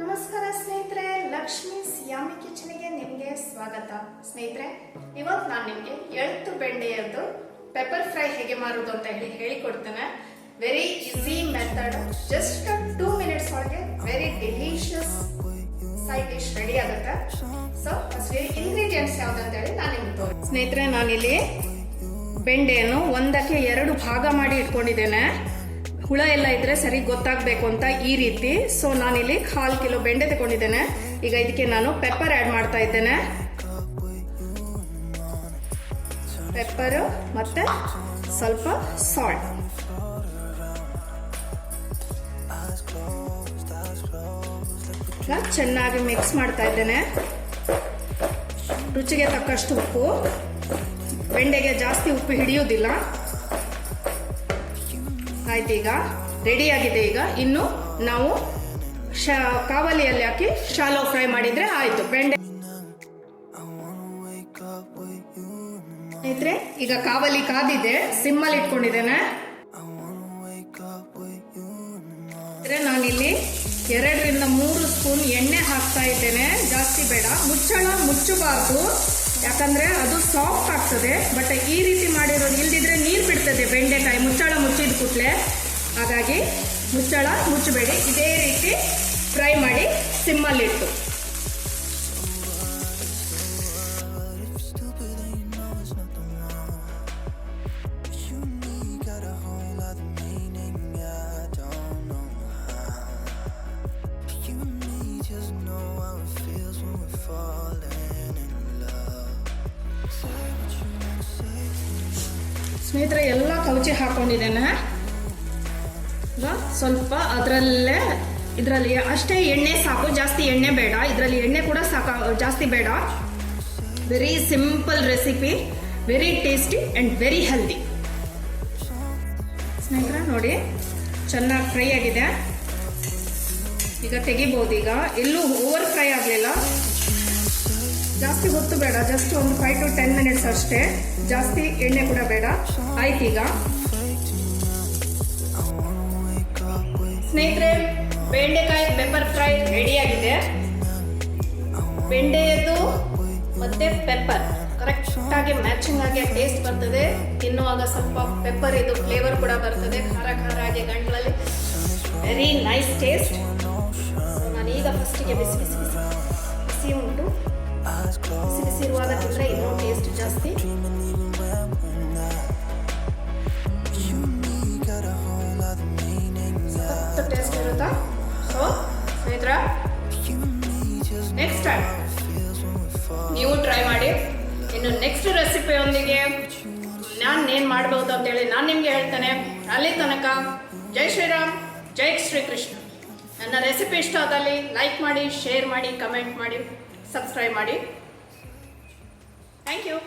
ನಮಸ್ಕಾರ ಸ್ನೇಹಿತರೆ, ಲಕ್ಷ್ಮಿ ಸಿಯಾಮಿ ಕಿಚನ್ಗೆ ನಿಮಗೆ ಸ್ವಾಗತ. ಸ್ನೇಹಿತರೆ, ಇವತ್ತು ನಾನು ನಿಮಗೆ ಎಳ್ತು ಬೆಂಡೆಯದ್ದು ಪೆಪ್ಪರ್ ಫ್ರೈ ಹೇಗೆ ಮಾಡೋದು ಅಂತ ಹೇಳಿಕೊಡ್ತೇನೆ. Very easy method, just 2 minutes ಒಳಗೆ very delicious side dish ready ಆಗುತ್ತೆ. ಸೊ ಫಸ್ಟ್ ಇಂಗ್ರೀಡಿಯೆಂಟ್ಸ್ ಯಾವ್ದಂತ ಹೇಳಿ ನಾನು ನಿಮ್ಗೆ ತೋರಿಸ್ತೀನಿ. ಸ್ನೇಹಿತರೆ, ನಾನಿಲ್ಲಿ ಬೆಂಡೆಯನ್ನು 1ಕ್ಕೆ 2 ಭಾಗ ಮಾಡಿ ಇಟ್ಕೊಂಡಿದ್ದೇನೆ. ಹುಳ ಎಲ್ಲ ಇದ್ರೆ ಸರಿ ಗೊತ್ತಾಗಬೇಕು ಅಂತ ಈ ರೀತಿ. ಸೊ ನಾನಿಲ್ಲಿ 1/2 ಕಿಲೋ ಬೆಂಡೆ ತಗೊಂಡಿದ್ದೇನೆ. ಈಗ ಇದಕ್ಕೆ ನಾನು ಪೆಪ್ಪರ್ ಆ್ಯಡ್ ಮಾಡ್ತಾ ಇದ್ದೇನೆ. ಪೆಪ್ಪರು ಮತ್ತೆ ಸ್ವಲ್ಪ ಸಾಲ್ಟ್. ಈಗ ಚೆನ್ನಾಗಿ ಮಿಕ್ಸ್ ಮಾಡ್ತಾ ಇದ್ದೇನೆ. ರುಚಿಗೆ ತಕ್ಕಷ್ಟು ಉಪ್ಪು. ಬೆಂಡೆಗೆ ಜಾಸ್ತಿ ಉಪ್ಪು ಹಿಡಿಯುವುದಿಲ್ಲ. ಆಯ್ತು, ಈಗ ರೆಡಿ ಆಗಿದೆ. ಈಗ ಇನ್ನು ನಾವು ಕಾವಲಿಯಲ್ಲಿ ಹಾಕಿ ಶಾಲೋ ಫ್ರೈ ಮಾಡಿದ್ರೆ ಆಯ್ತು ಬೆಂಡೆ. ಸ್ನೇಹಿತರೆ, ಈಗ ಕಾವಲಿ ಕಾದಿದೆ, ಸಿಮ್ಮಲ್ಲಿ ಇಟ್ಕೊಂಡಿದ್ದೇನೆ. ನಾನಿಲ್ಲಿ 2 ರಿಂದ 3 ಸ್ಪೂನ್ ಎಣ್ಣೆ ಹಾಕ್ತಾ ಇದ್ದೇನೆ. ಜಾಸ್ತಿ ಬೇಡ, ಮುಚ್ಚಬಾರ್ದು, ಯಾಕಂದ್ರೆ ಅದು ಸಾಫ್ಟ್ ಆಗ್ತದೆ. ಬಟ್ ಈ ರೀತಿ ಮಾಡಿರೋದು ಇಲ್ದಿದ್ರೆ ನೀರು ಬಿಡ್ತದೆ ಬೆಂಡೆಕಾಯಿ ಮುಚ್ಚಳ ಮುಚ್ಚಿದ ಕೂಡಲೇ. ಹಾಗಾಗಿ ಮುಚ್ಚಳ ಮುಚ್ಚಬೇಡಿ, ಇದೇ ರೀತಿ ಫ್ರೈ ಮಾಡಿ ಸಿಮ್ಮಲ್ಲಿಟ್ಟು. ಸ್ನೇಹಿತರೆ, ಎಲ್ಲ ಕೌಚಿ ಹಾಕೊಂಡಿದ್ದೇನೆ. ಸ್ವಲ್ಪ ಇದರಲ್ಲಿ ಅಷ್ಟೇ ಎಣ್ಣೆ ಸಾಕು, ಜಾಸ್ತಿ ಎಣ್ಣೆ ಬೇಡ. ಇದರಲ್ಲಿ ಎಣ್ಣೆ ಕೂಡ ಜಾಸ್ತಿ ಬೇಡ. Very simple recipe, very tasty and very healthy. ಸ್ನೇಹಿತರೆ ನೋಡಿ, ಚೆನ್ನಾಗಿ ಫ್ರೈ ಆಗಿದೆ. ಈಗ ತೆಗಿಬಹುದು. ಈಗ ಎಲ್ಲೂ ಓವರ್ ಫ್ರೈ ಆಗಲಿಲ್ಲ, ಜಾಸ್ತಿ ಹೊತ್ತು ಬೇಡ, ಜಸ್ಟ್ ಒಂದು 5 to 10 minutes ಅಷ್ಟೇ, ಜಾಸ್ತಿ ಎಣ್ಣೆ ಕೂಡ ಬೇಡ. ಆಯ್ತು, ಈಗ ಸ್ನೇಹಿತರೆ, ಬೆಂಡೆಕಾಯಿ ಪೆಪ್ಪರ್ ಫ್ರೈ ರೆಡಿ ಆಗಿದೆ. ಬೆಂಡೆಯದು ಮತ್ತೆ ಪೆಪ್ಪರ್ ಕರೆಕ್ಟಾಗಿ ಮ್ಯಾಚಿಂಗ್ ಆಗಿ ಟೇಸ್ಟ್ ಬರ್ತದೆ. ತಿನ್ನುವಾಗ ಸ್ವಲ್ಪ ಪೆಪ್ಪರ್ ಇದು ಫ್ಲೇವರ್ ಕೂಡ ಬರ್ತದೆ, ಖಾರ ಆಗಿ ಗಂಟಲಲ್ಲಿ. Very nice taste. ನಾನೀಗ ಫಸ್ಟಿಗೆ ಬಿಸಿ ಉಂಟು. ಬಿಸಿ ಇರುವಾಗ ತಿಂದರೆ ಇನ್ನೂ ಟೇಸ್ಟ್ ಜಾಸ್ತಿ. ಟೇಸ್ಟ್ ಇರುತ್ತಾ? ಸೊ ಸ್ನೇಹಿತರ, ನೆಕ್ಸ್ಟ್ ಟೈಮ್ ನೀವು ಟ್ರೈ ಮಾಡಿ. ಇನ್ನು ನೆಕ್ಸ್ಟ್ ರೆಸಿಪಿಯೊಂದಿಗೆ ನಾನು ಏನು ಮಾಡ್ಬೋದು ಅಂತೇಳಿ ನಾನು ನಿಮಗೆ ಹೇಳ್ತೇನೆ. ಅಲ್ಲಿ ತನಕ ಜೈ ಶ್ರೀರಾಮ್, ಜೈ ಶ್ರೀಕೃಷ್ಣ. ನನ್ನ ರೆಸಿಪಿ ಇಷ್ಟ ಆದಲ್ಲಿ ಲೈಕ್ ಮಾಡಿ, ಶೇರ್ ಮಾಡಿ, ಕಮೆಂಟ್ ಮಾಡಿ, ಸಬ್ಸ್ಕ್ರೈಬ್ ಮಾಡಿ. Thank you.